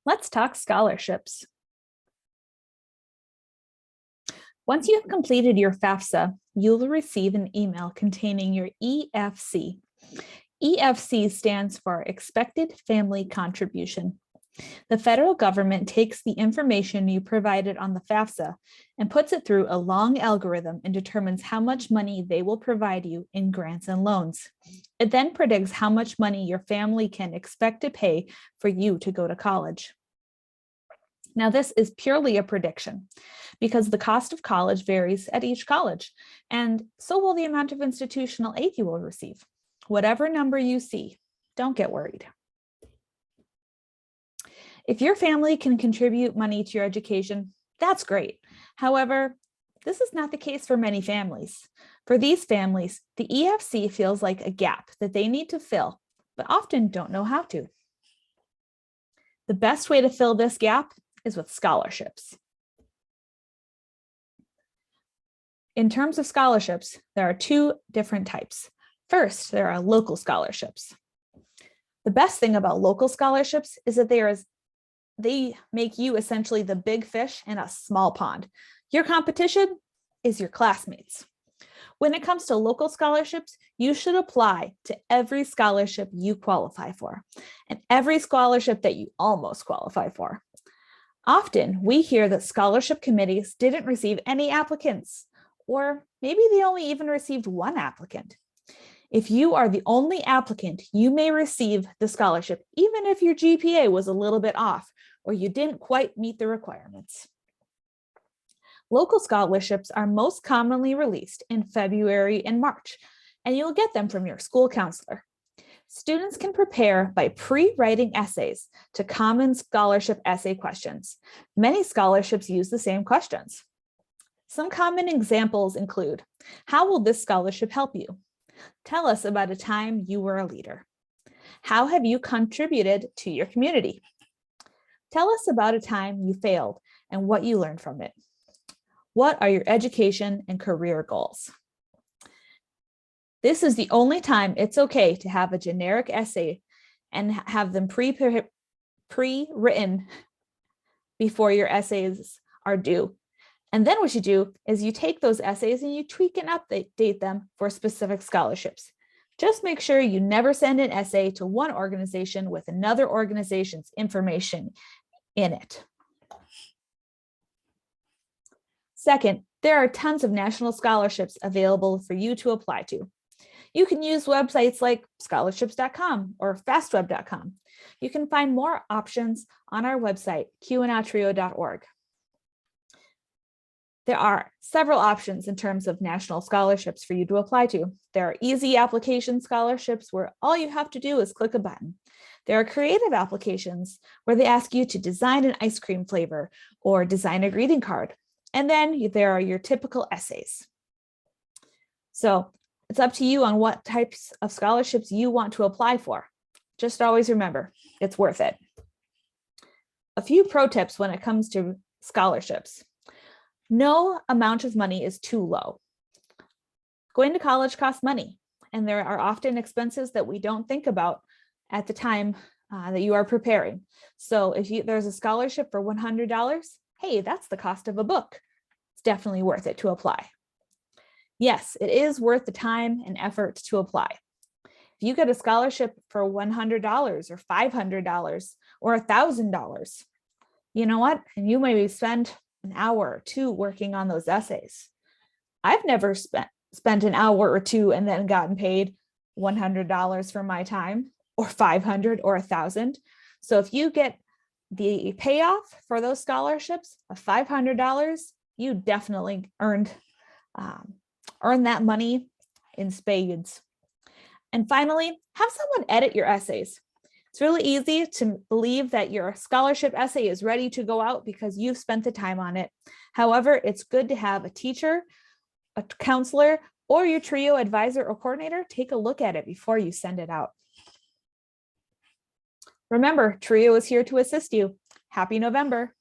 Let's talk scholarships. Once you have completed your FAFSA, you'll receive an email containing your EFC. EFC stands for Expected Family Contribution. The federal government takes the information you provided on the FAFSA and puts it through a long algorithm and determines how much money they will provide you in grants and loans. It then predicts how much money your family can expect to pay for you to go to college. Now, this is purely a prediction because the cost of college varies at each college, and so will the amount of institutional aid you will receive. Whatever number you see, don't get worried. If your family can contribute money to your education, that's great. However, this is not the case for many families. For these families, the EFC feels like a gap that they need to fill, but often don't know how to. The best way to fill this gap is with scholarships. In terms of scholarships, there are two different types. First, there are local scholarships. The best thing about local scholarships is that they make you essentially the big fish in a small pond. Your competition is your classmates. When it comes to local scholarships, you should apply to every scholarship you qualify for and every scholarship that you almost qualify for. Often we hear that scholarship committees didn't receive any applicants, or maybe they only even received one applicant. If you are the only applicant, you may receive the scholarship, even if your GPA was a little bit off or you didn't quite meet the requirements. Local scholarships are most commonly released in February and March, and you'll get them from your school counselor. Students can prepare by pre-writing essays to common scholarship essay questions. Many scholarships use the same questions. Some common examples include, how will this scholarship help you? Tell us about a time you were a leader. How have you contributed to your community? Tell us about a time you failed and what you learned from it. What are your education and career goals? This is the only time it's okay to have a generic essay and have them pre-written before your essays are due. And then what you do is you take those essays and you tweak and update them for specific scholarships. Just make sure you never send an essay to one organization with another organization's information in it. Second, there are tons of national scholarships available for you to apply to. You can use websites like scholarships.com or fastweb.com. You can find more options on our website, qnatrio.org. There are several options in terms of national scholarships for you to apply to. There are easy application scholarships where all you have to do is click a button. There are creative applications where they ask you to design an ice cream flavor or design a greeting card. And then there are your typical essays. So it's up to you on what types of scholarships you want to apply for. Just always remember, it's worth it. A few pro tips when it comes to scholarships. No amount of money is too low. Going to college costs money, and there are often expenses that we don't think about at the time that you are preparing. So if there's a scholarship for $100, hey, that's the cost of a book. It's definitely worth it to apply. Yes, it is worth the time and effort to apply. If you get a scholarship for $100 or $500 or $1,000, you know what? And you maybe spend an hour or two working on those essays. I've never spent an hour or two and then gotten paid $100 for my time, or $500 or $1,000. So if you get the payoff for those scholarships of $500, you definitely earn that money in spades. And finally, have someone edit your essays. It's really easy to believe that your scholarship essay is ready to go out because you've spent the time on it. However, it's good to have a teacher, a counselor, or your TRIO advisor or coordinator take a look at it before you send it out. Remember, TRIO is here to assist you. Happy November.